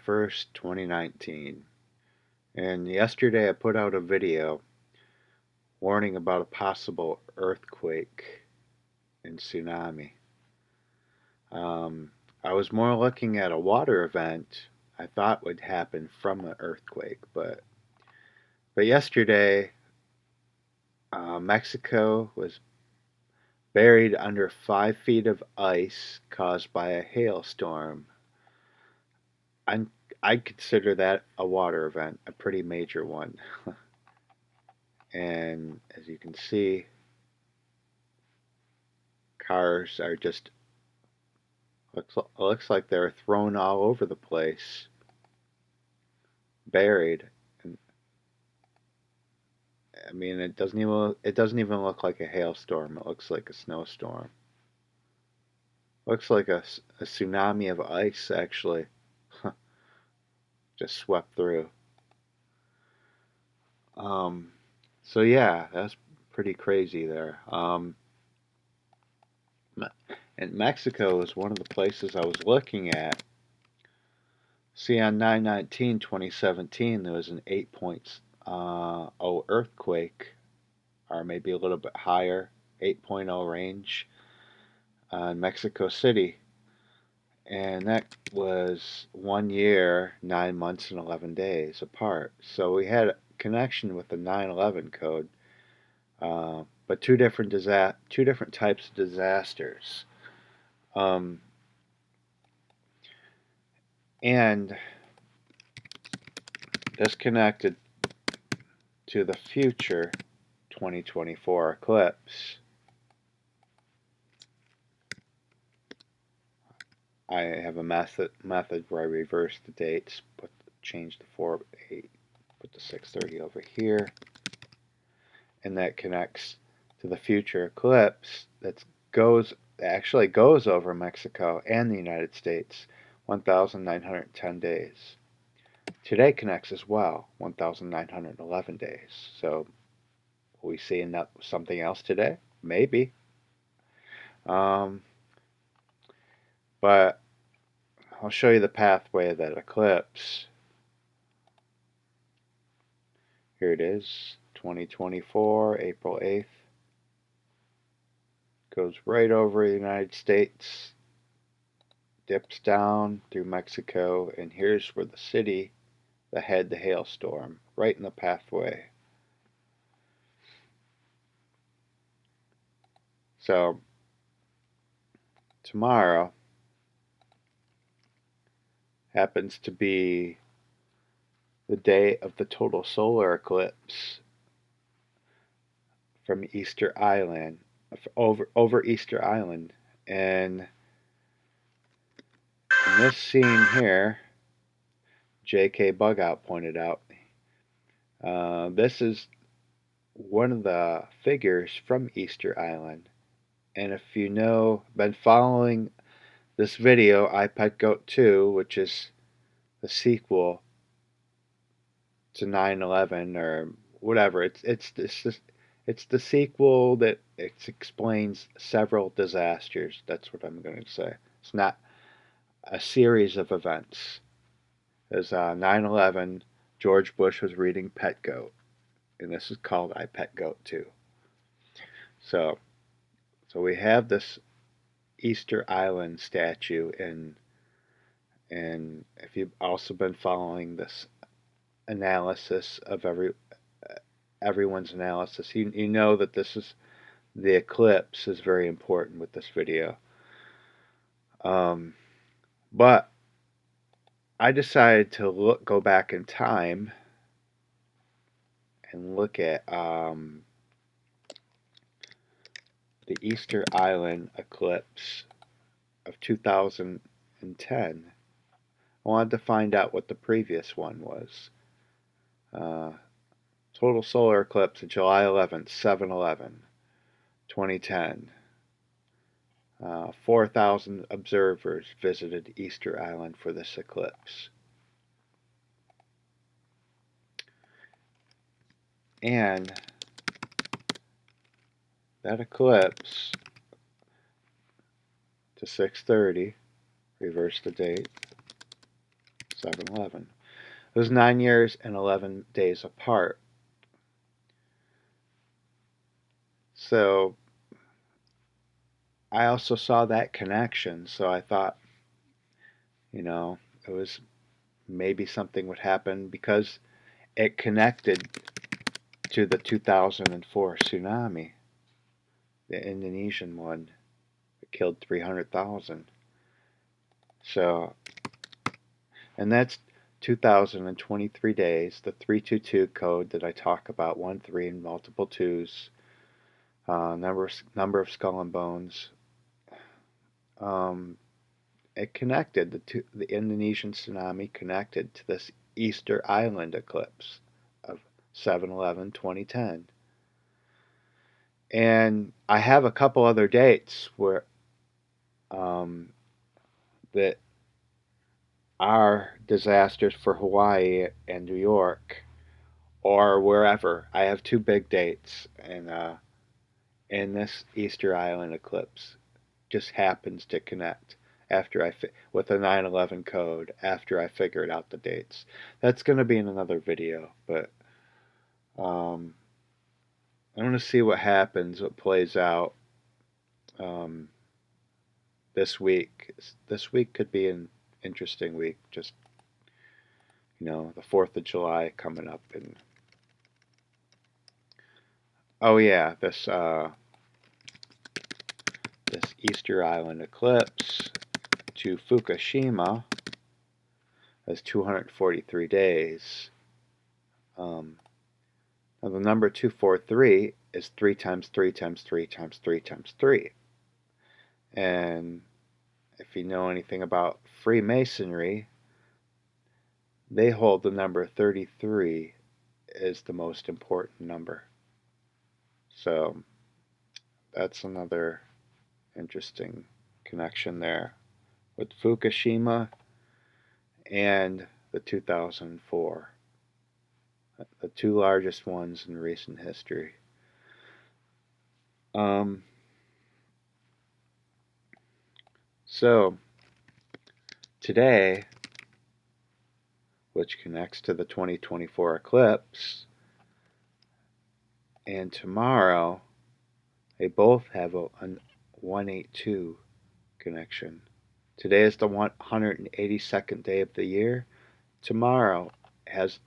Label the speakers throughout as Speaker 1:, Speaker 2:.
Speaker 1: 1st, 2019. And yesterday I put out a video warning about a possible earthquake and tsunami. I was more looking at a water event I thought would happen from an earthquake, but yesterday Mexico was buried under 5 feet of ice caused by a hailstorm. I I'd consider that a water event, a pretty major one. And as you can see, cars are just looks like they're thrown all over the place, buried. And I mean, it doesn't even look like a hailstorm. It looks like a snowstorm. Looks like a tsunami of ice actually just swept through. Um, so yeah, that's pretty crazy there. And Mexico is one of the places I was looking at. See, on 9/19/2017, there was an 8.0 earthquake, or maybe a little bit higher, 8.0 range in Mexico City. And that was 1 year, 9 months, and 11 days apart. So we had a connection with the 9/11 code, but two different types of disasters. Um, and this connected to the future 2024 eclipse. I have a method where I reverse the dates, change the 4/8, put the 6/30 over here, and that connects to the future eclipse that actually goes over Mexico and the United States, 1,910 days. Today connects as well, 1,911 days. So will we see something else today? Maybe. Um, but I'll show you the pathway of that eclipse. Here it is, 2024, April 8th. Goes right over the United States, dips down through Mexico, and here's where the city that had the hailstorm, right in the pathway. So, tomorrow happens to be the day of the total solar eclipse from Easter Island, over Easter Island. And in this scene here, J.K. Bugout pointed out, this is one of the figures from Easter Island. And if you been following this video, I Pet Goat 2, which is the sequel to 9/11 or whatever, it's the sequel that explains several disasters. That's what I'm going to say. It's not a series of events. As 9/11, George Bush was reading Pet Goat, and this is called I Pet Goat 2. So we have this Easter Island statue, and if you've also been following this analysis of everyone's analysis, you know that the eclipse is very important with this video. But I decided to go back in time and look at the Easter Island eclipse of 2010. I wanted to find out what the previous one was. Total solar eclipse of July 11th, 7/11, 2010. 4,000 observers visited Easter Island for this eclipse. And that eclipse to 6:30, reverse the date, 7/11. It was 9 years and 11 days apart. So I also saw that connection, so I thought, it was maybe something would happen because it connected to the 2004 tsunami, the Indonesian one. It killed 300,000. So, and that's 2023 days, the 322 code that I talk about, 1 3 and multiple 2s, number of skull and bones. It connected, the Indonesian tsunami connected to this Easter Island eclipse of 7/11/2010. And I have a couple other dates where that are disasters for Hawaii and New York or wherever. I have two big dates, and this Easter Island eclipse just happens to connect after with a 9/11 code after I figured out the dates. That's going to be in another video, but I'm going to see what happens, what plays out this week. This week could be an interesting week. Just the 4th of July coming up, and oh yeah, this Easter Island eclipse to Fukushima has 243 days. Now the number 243 is 3 times 3 times 3 times 3 times 3. And if you know anything about Freemasonry, they hold the number 33 is the most important number. So that's another interesting connection there with Fukushima and the 2004, the two largest ones in recent history. So today, which connects to the 2024 eclipse, and tomorrow, they both have a 182 connection. Today is the 182nd day of the year. Tomorrow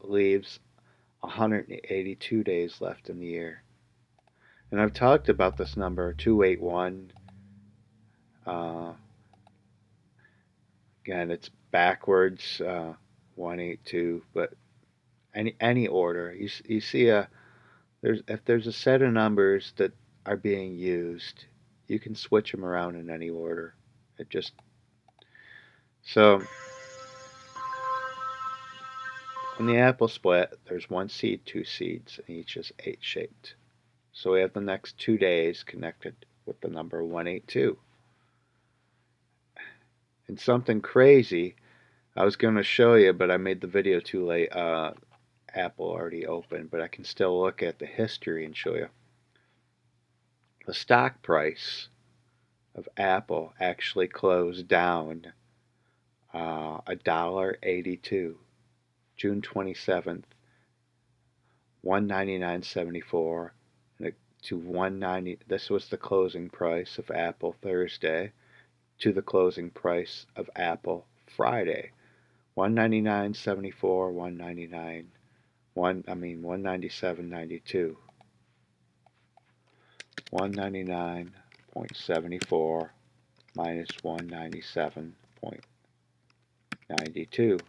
Speaker 1: leaves 182 days left in the year. And I've talked about this number, 281. Again, it's backwards, 182, but any order. You see if there's a set of numbers that are being used, you can switch them around in any order. So in the apple split, there's one seed, two seeds, and each is 8 shaped. So we have the next 2 days connected with the number 182. And something crazy I was going to show you, but I made the video too late. Apple already open, but I can still look at the history and show you. The stock price of Apple actually closed down $1.82, June 27th, 199.74 to 190. This was the closing price of Apple Thursday to the closing price of Apple Friday. 199.74, 197.92. 199.74 minus 197.92.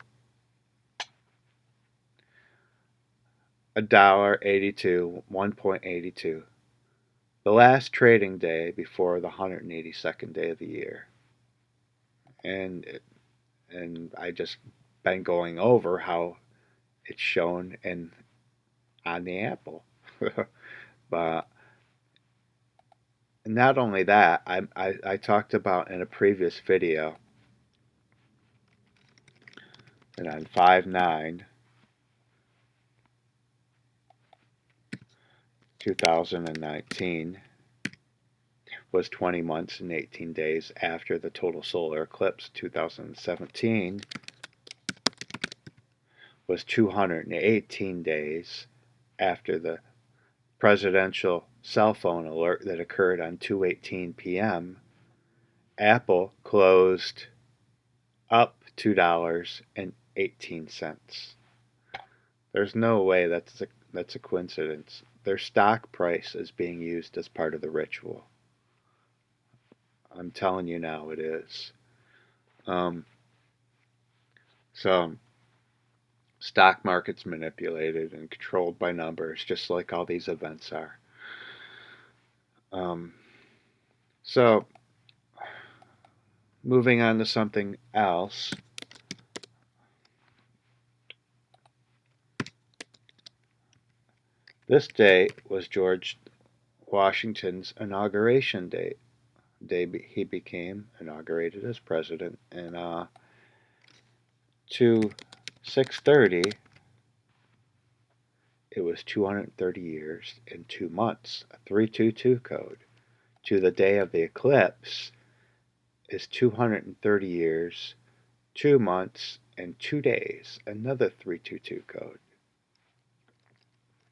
Speaker 1: $1.82, 1.82. The last trading day before the 182nd day of the year. And I just been going over how it's shown on the Apple. But not only that, I talked about in a previous video that on 5/9, 2019 was 20 months and 18 days after the total solar eclipse 2017. was 218 days after the presidential cell phone alert that occurred on 2:18 p.m. Apple closed up $2.18. There's no way that's a coincidence. Their stock price is being used as part of the ritual. I'm telling you now, it is. Um, so, stock market's manipulated and controlled by numbers, just like all these events are. Um, so, moving on to something else. This day was George Washington's inauguration date. He became inaugurated as president, and to 6:30, it was 230 years and 2 months, a 322 code. To the day of the eclipse is 230 years, 2 months, and 2 days, another 322 code.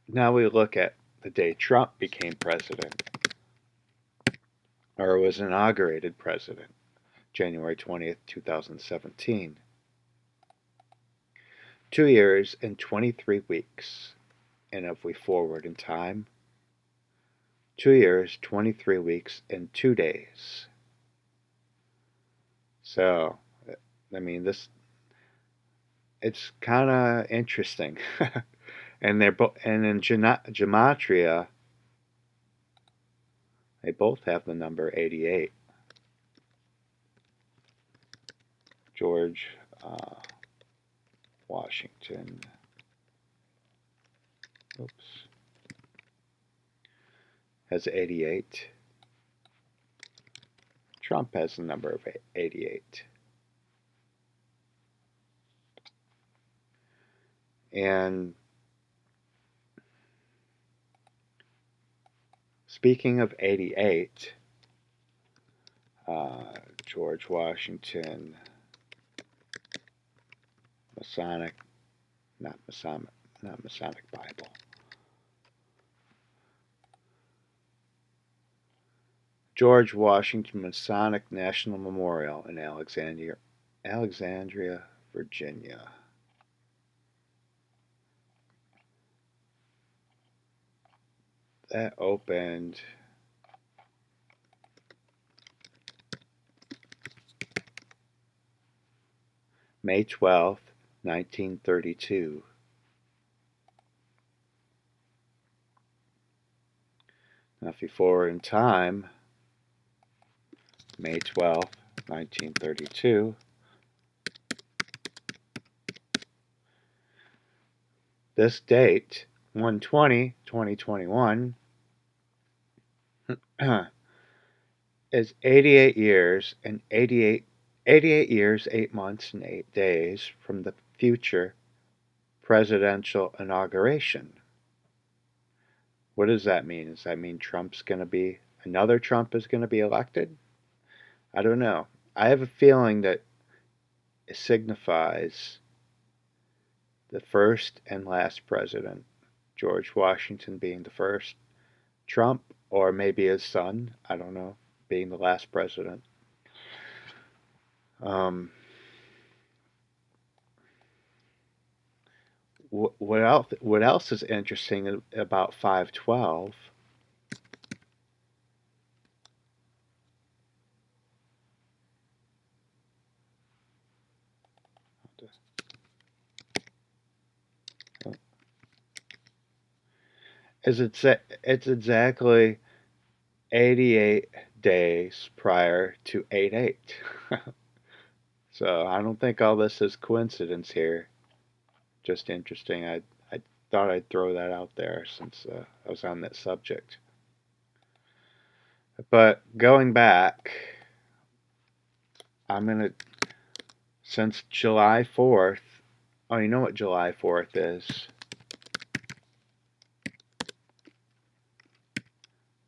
Speaker 1: Now we look at the day Trump became president, or was inaugurated president, January 20th, 2017. 2 years and 23 weeks. And if we forward in time, 2 years, 23 weeks, and 2 days. So, I mean, it's kind of interesting. And in gematria, they both have the number 88. George Washington. Oops. Has 88. Trump has the number of 88. And speaking of 88, George Washington, Masonic Bible. George Washington Masonic National Memorial in Alexandria, Virginia. That opened May 12th, 1932. Now, if you forward in time, May 12th, 1932, this date, 1/20/2021, is 88 years and 88 years, 8 months, and 8 days from the future presidential inauguration. What does that mean? Does that mean another Trump is going to be elected? I don't know. I have a feeling that it signifies the first and last president, George Washington being the first, Trump, or maybe his son, I don't know, being the last president. What else is interesting about 512? It's exactly 88 days prior to 8/8. So I don't think all this is coincidence here. Just interesting. I thought I'd throw that out there since I was on that subject. But going back, since July 4th, oh, you know what July 4th is?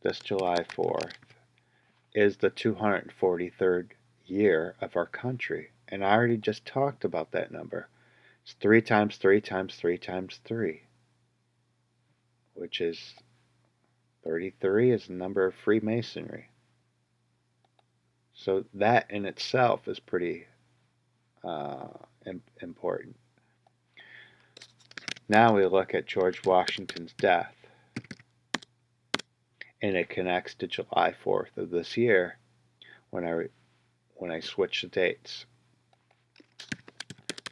Speaker 1: This July 4th is the 243rd year of our country. And I already just talked about that number. It's 3 times 3 times 3 times 3, which is 33 is the number of Freemasonry. So that in itself is pretty important. Now we look at George Washington's death, and it connects to July 4th of this year when I switch the dates.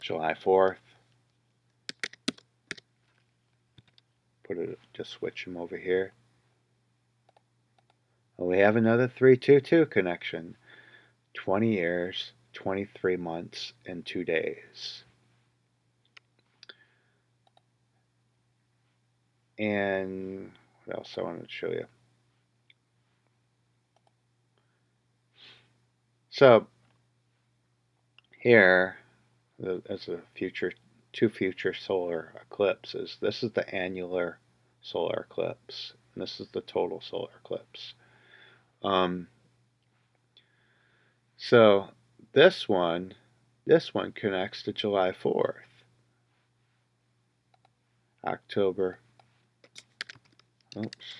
Speaker 1: July 4th, just switch them over here. And we have another 322 connection. 20 years, 23 months, and 2 days. And what else I wanted to show you? So here, as a two future solar eclipses. This is the annular solar eclipse, and this is the total solar eclipse. So this one connects to July 4th, October. Oops.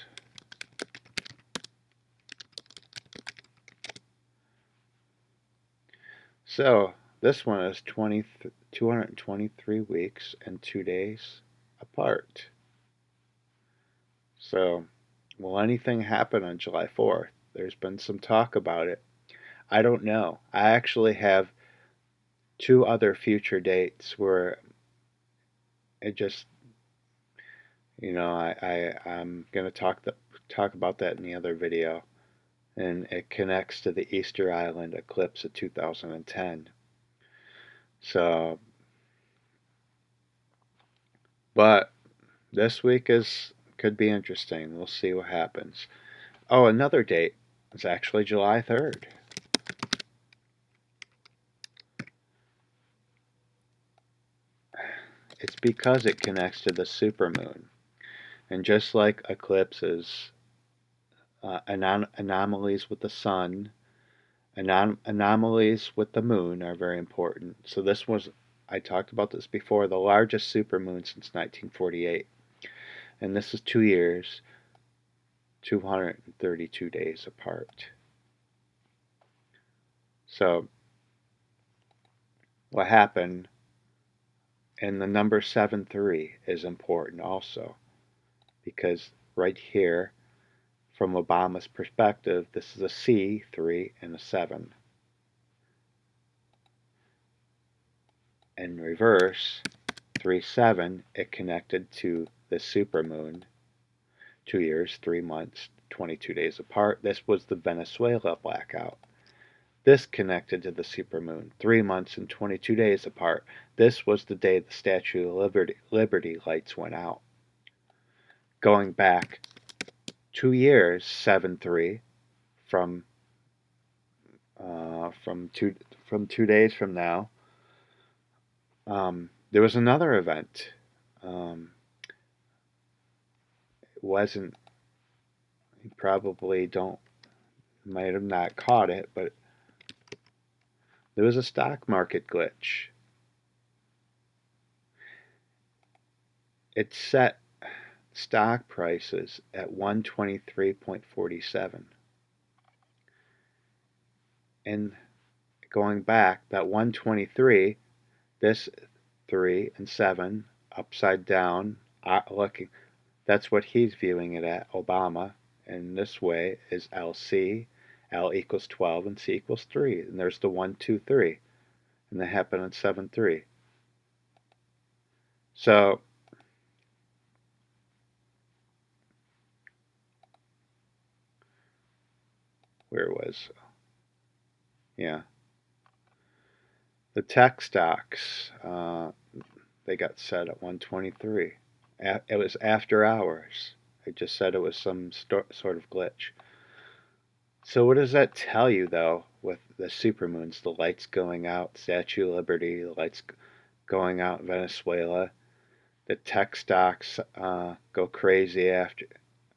Speaker 1: So this one is 223 weeks and 2 days apart. So, will anything happen on July 4th? There's been some talk about it. I don't know. I actually have 2 other future dates where it just, I'm going to talk about that in the other video. And it connects to the Easter Island eclipse of 2010. So, but this week could be interesting. We'll see what happens. Oh, another date. It's actually July 3rd. It's because it connects to the supermoon. And just like eclipses, anomalies with the sun, anomalies with the moon are very important. So this was, I talked about this before, the largest supermoon since 1948. And this is 2 years, 232 days apart. So what happened, and the number 73 is important also, because right here, from Obama's perspective, this is a C, 3, and a 7. In reverse, 3, 7, it connected to the supermoon, 2 years, 3 months, 22 days apart. This was the Venezuela blackout. This connected to the supermoon, 3 months and 22 days apart. This was the day the Statue of Liberty lights went out. Going back 2 years, 7-3, from 2 days from now, there was another event. It wasn't. You probably might have not caught it, but there was a stock market glitch. It set stock prices at 123.47. And going back, that 123, this 3 and 7, upside down, looking, that's what he's viewing it at, Obama. And this way is LC, L equals 12 and C equals 3. And there's the 1, 2, 3. And that happened on 7-3. So, where was, yeah. The tech stocks, they got set at 123. It was after hours. I just said it was some sort of glitch. So what does that tell you, though, with the supermoons, the lights going out, Statue of Liberty, the lights going out in Venezuela, the tech stocks go crazy after.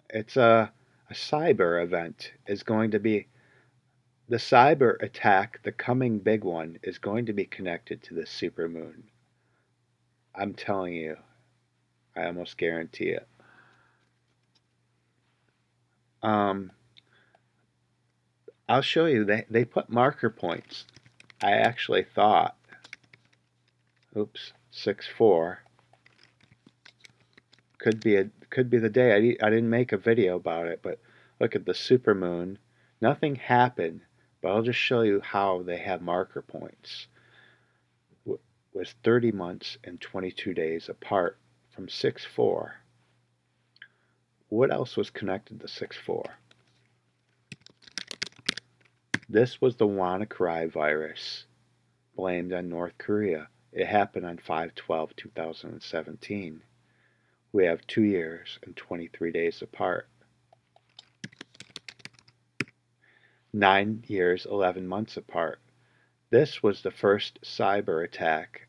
Speaker 1: It's a cyber event is going to be, the cyber attack, the coming big one, is going to be connected to the supermoon. I'm telling you, I almost guarantee it. Um, I'll show you. They put marker points. I actually thought, oops, 6-4 could be the day. I didn't make a video about it, but look at the supermoon. Nothing happened, but I'll just show you how they have marker points. Was 30 months and 22 days apart from 6-4. What else was connected to 6-4? This was the WannaCry virus blamed on North Korea. It happened on 5/12/2017. We have 2 years and 23 days apart. 9 years, 11 months apart. This was the first cyber attack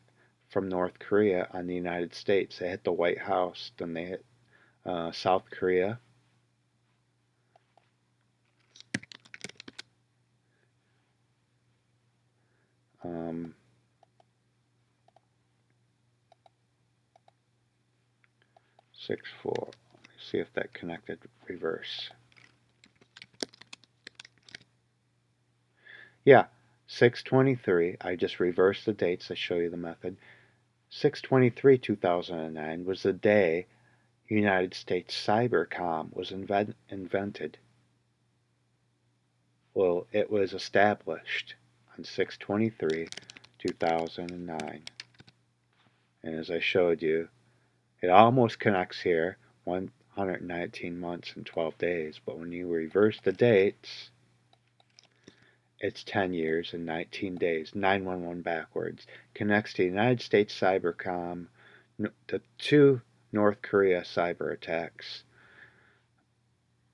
Speaker 1: from North Korea on the United States. They hit the White House, then they hit South Korea. Um, 6-4. Let me see if that connected reverse. Yeah, 6/23. I just reversed the dates to show you the method. 6/23/2009 was the day United States Cybercom was invented. Well, it was established on 6/23/2009. And as I showed you, it almost connects here, 119 months and 12 days. But when you reverse the dates, it's 10 years and 19 days, 911 backwards. Connects to United States Cybercom, the 2 North Korea cyber attacks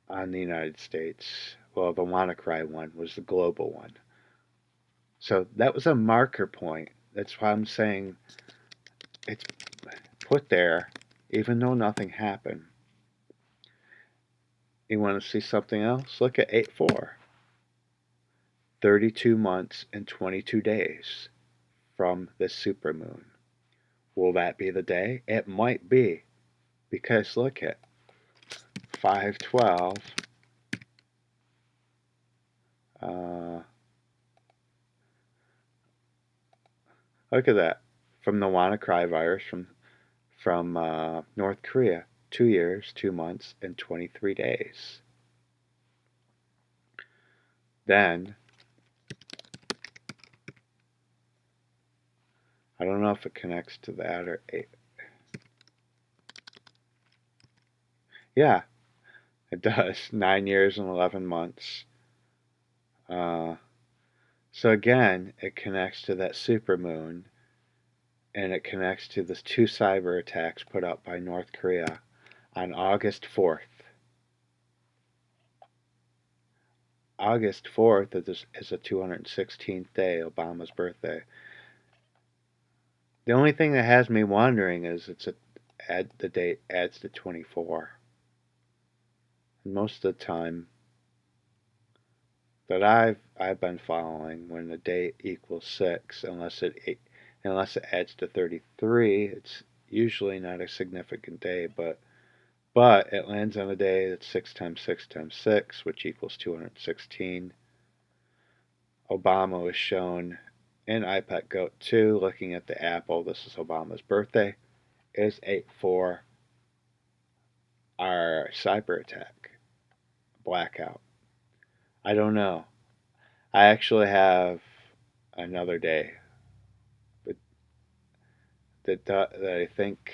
Speaker 1: on the United States. Well, the WannaCry one was the global one. So that was a marker point. That's why I'm saying it's put there, even though nothing happened. You want to see something else? Look at 8-4. 32 months and 22 days from the supermoon. Will that be the day? It might be. Because look at 5/12. Look at that. From the WannaCry virus from North Korea. 2 years, 2 months, and 23 days. Then, I don't know if it connects to that or 8. Yeah, it does. 9 years and 11 months. So again, it connects to that supermoon, and it connects to the 2 cyber attacks put up by North Korea on August 4th. August 4th is the 216th day, Obama's birthday. The only thing that has me wondering is the date adds to 24. And most of the time that I've been following, when the date equals 6, unless it adds to 33, it's usually not a significant day, but it lands on a day that's 6 times 6 times 6, which equals 216. Obama was shown in iPad Goat 2, looking at the apple. This is Obama's birthday. Is 8-4 our cyber attack blackout? I don't know. I actually have another day that I think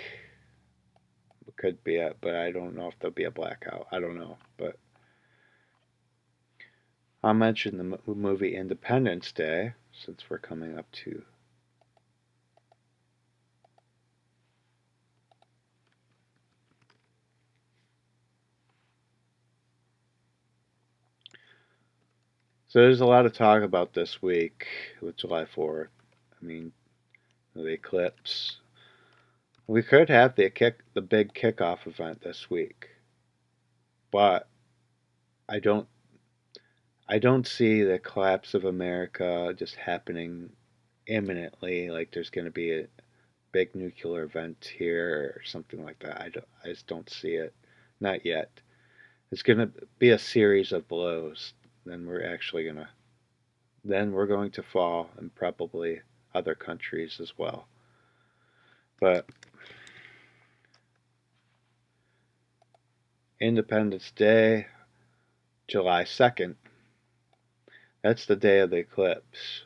Speaker 1: could be it, but I don't know if there'll be a blackout. I don't know, but I'll mention the movie Independence Day since we're coming up to. So there's a lot of talk about this week with July 4th. I mean, the eclipse. We could have the big kickoff event this week, but I don't see the collapse of America just happening imminently. Like there's going to be big nuclear event here or something like that. I just don't see it. Not yet. It's going to be a series of blows. Then we're going to fall, and probably other countries as well. But Independence Day, July 2nd, that's the day of the eclipse.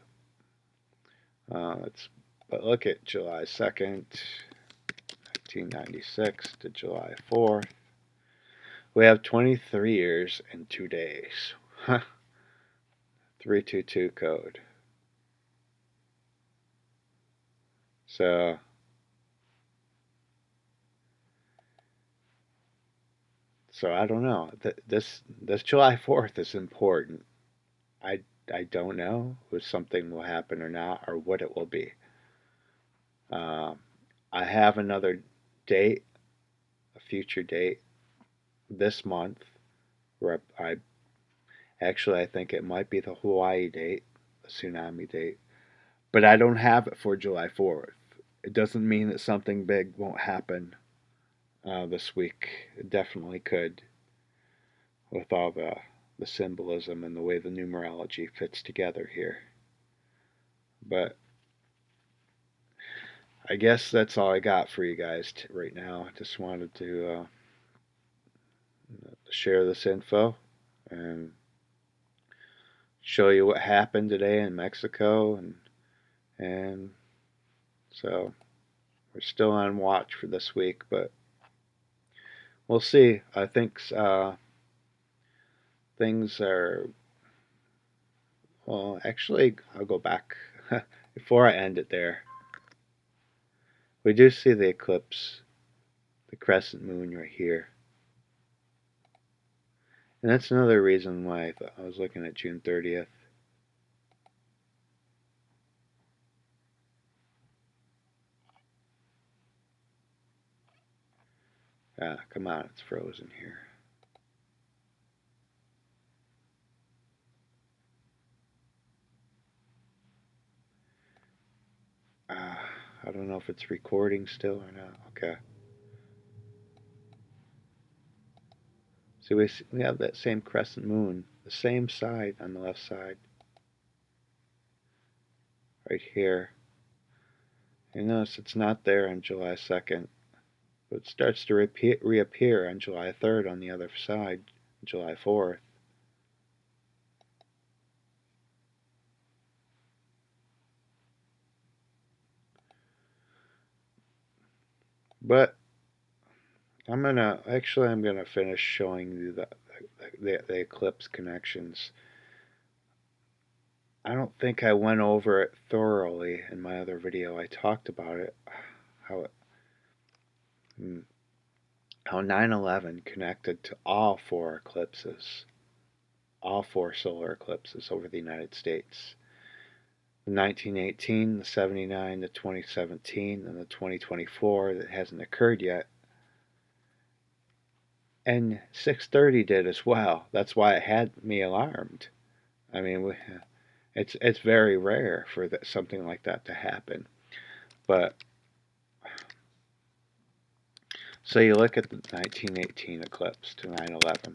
Speaker 1: But look at July 2nd, 1996 to July 4th. We have 23 years and 2 days. 322 code. So I don't know. This July 4th is important. I I don't know if something will happen or not, or what it will be. Um, I have another date, a future date this month, where I think it might be the Hawaii date, the tsunami date, but I don't have it for July 4th. It doesn't mean that something big won't happen this week. It definitely could, with all the symbolism and the way the numerology fits together here. But I guess that's all I got for you guys right now. I just wanted to share this info and show you what happened today in Mexico, and so we're still on watch for this week, but we'll see. I think things are, well, actually, I'll go back before I end it there. We do see the eclipse, the crescent moon right here. And that's another reason why I was looking at June 30th. Ah, come on, it's frozen here. I don't know if it's recording still or not. Okay. So we have that same crescent moon, the same side on the left side, right here. And notice it's not there on July 2nd, but it starts to reappear on July 3rd on the other side, July 4th. But I'm gonna finish showing you the eclipse connections. I don't think I went over it thoroughly in my other video. I talked about it, how 9/11 connected to all four eclipses, all four solar eclipses over the United States. The 1918, the 79, the 2017, and the 2024 that hasn't occurred yet. And 630 did as well. That's why it had me alarmed. I mean, it's very rare for something like that to happen. But so you look at the 1918 eclipse to 9/11.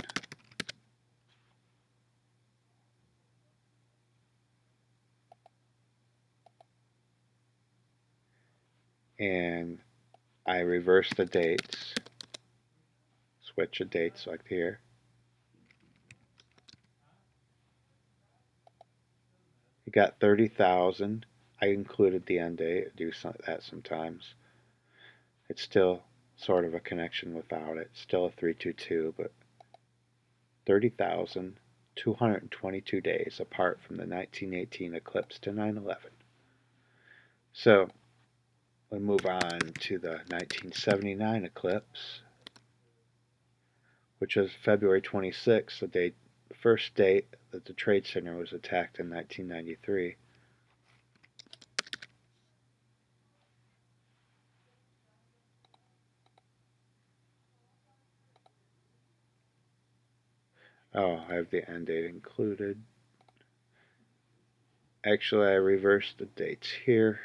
Speaker 1: And I reverse the dates, switch the dates like here. You got 30,000. I included the end date. I do that sometimes. It's still sort of a connection without it. It's still a 322, but 30,222 days apart from the 1918 eclipse to 9/11. So we move on to the 1979 eclipse, which was February 26th, the first date that the Trade Center was attacked in 1993. Oh, I have the end date included. Actually, I reversed the dates here.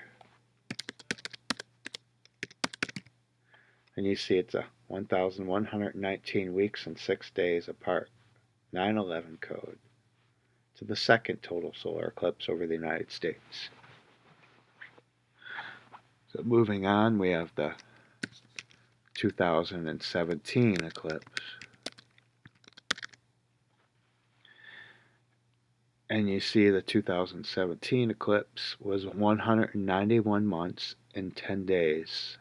Speaker 1: And you see it's a 1,119 weeks and 6 days apart, 9/11 code, to the second total solar eclipse over the United States. So moving on, we have the 2017 eclipse. And you see the 2017 eclipse was 191 months and 10 days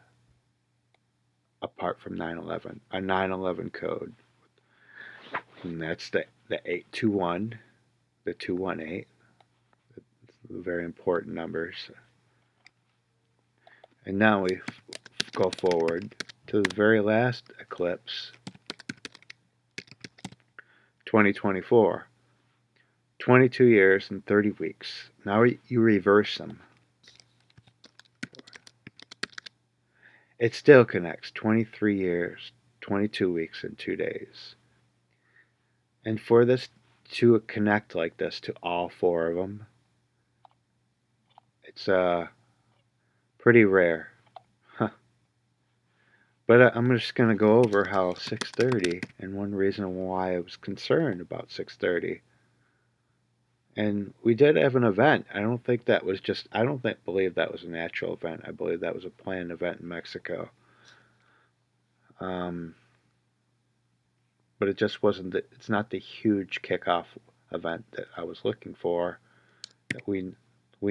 Speaker 1: apart from 9/11, a 9/11 code. And that's the 821, the 218, very important numbers. And now we go forward to the very last eclipse, 2024. 22 years and 30 weeks. Now you reverse them. It still connects 23 years, 22 weeks, and 2 days. And for this to connect like this to all four of them, it's pretty rare. Huh. But I'm just going to go over how 6:30 and one reason why I was concerned about 6:30. And we did have an event. I don't think that was just, I don't believe that was a natural event. I believe that was a planned event in Mexico. But it just wasn't, it's not the huge kickoff event that I was looking for, that we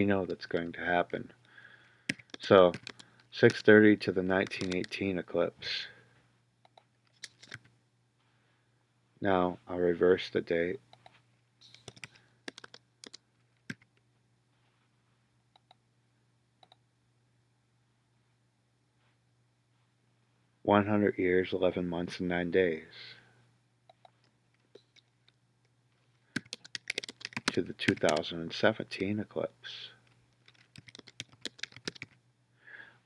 Speaker 1: know that's going to happen. So 6:30 to the 1918 eclipse. Now I'll reverse the date. "100 years, 11 months, and 9 days" to the 2017 eclipse.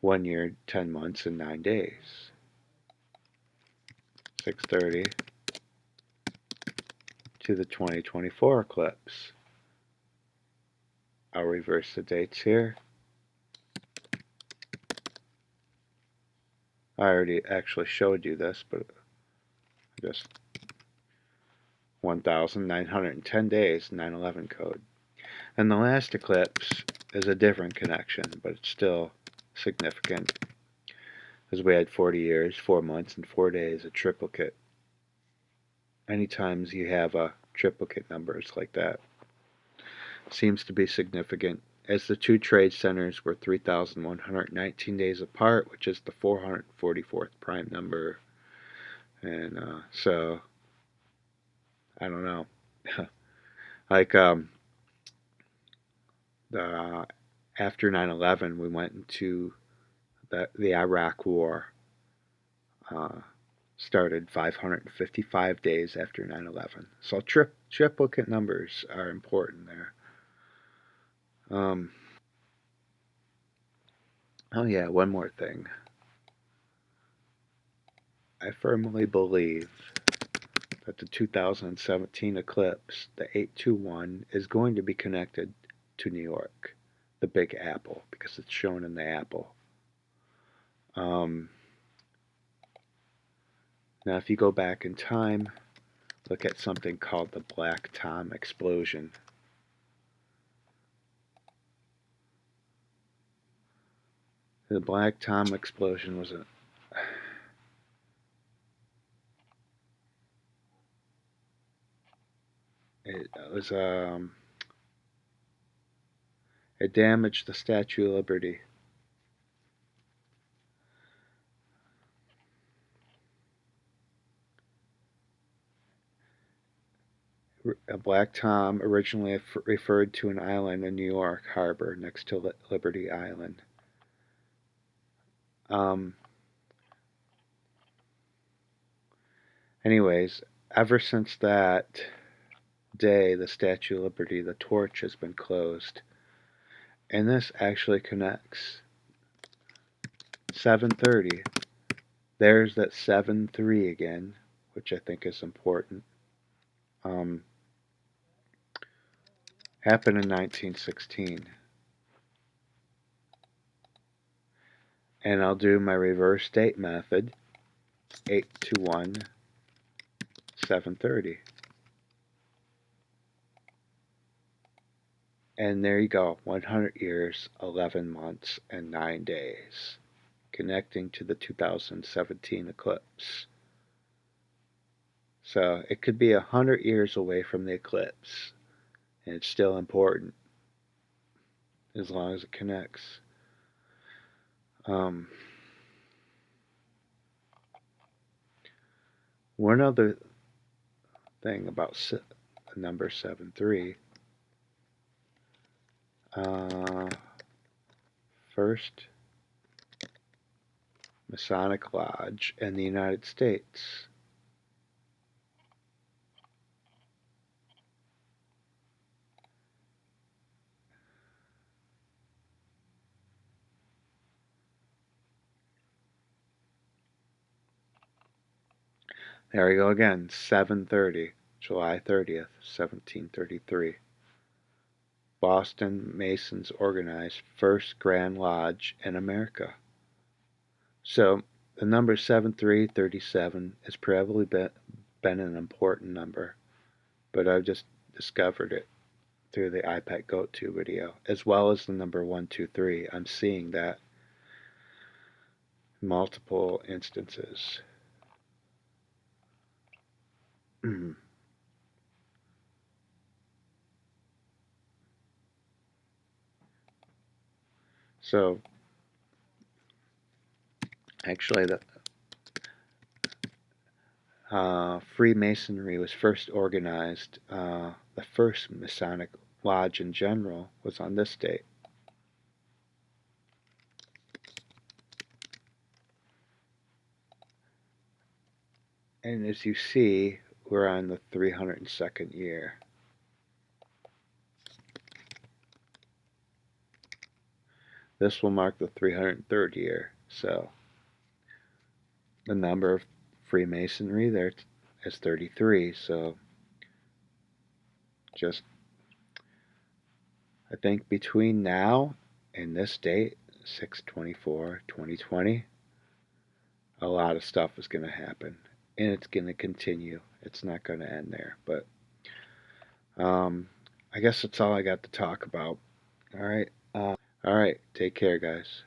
Speaker 1: 1 year, 10 months, and 9 days. 6:30 to the 2024 eclipse. I'll reverse the dates here. I already actually showed you this, but just 1,910 days, 9/11 code. And the last eclipse is a different connection, but it's still significant, as we had 40 years, 4 months, and 4 days, a triplicate. Anytime you have a triplicate numbers like that, seems to be significant, as the two trade centers were 3,119 days apart, which is the 444th prime number. And so, I don't know. Like, after 9/11, we went into the Iraq War. Started 555 days after 9/11. So triplicate numbers are important there. Oh yeah, one more thing. I firmly believe that the 2017 eclipse, the 821, is going to be connected to New York, the Big Apple, because it's shown in the apple. Now, if you go back in time, look at something called the Black Tom explosion. The Black Tom explosion was it damaged the Statue of Liberty. A Black Tom originally referred to an island in New York Harbor next to Liberty Island. Anyways, ever since that day, the Statue of Liberty, the torch has been closed. And this actually connects 7:30. There's that 7-3 again, which I think is important. Happened in 1916. And I'll do my reverse date method. 821 730. And there you go, 100 years, 11 months, and 9 days, connecting to the 2017 eclipse. So it could be 100 years away from the eclipse, and it's still important as long as it connects. Um, One other thing about the number 73. First Masonic Lodge in the United States. There we go again, 7:30, July 30th, 1733. Boston Masons organized first Grand Lodge in America. So the number 7337 has probably been an important number, but I've just discovered it through the iPad Go-To video, as well as the number 123. I'm seeing that in multiple instances. So actually, the Freemasonry was first organized. The first Masonic lodge in general was on this date. And as you see, we're on the 302nd year. This will mark the 303rd year. So the number of Freemasonry there is 33. So just, I think between now and this date, 6/24/2020, a lot of stuff is going to happen. And it's going to continue. It's not going to end there. But I guess that's all I got to talk about. All right. All right. Take care, guys.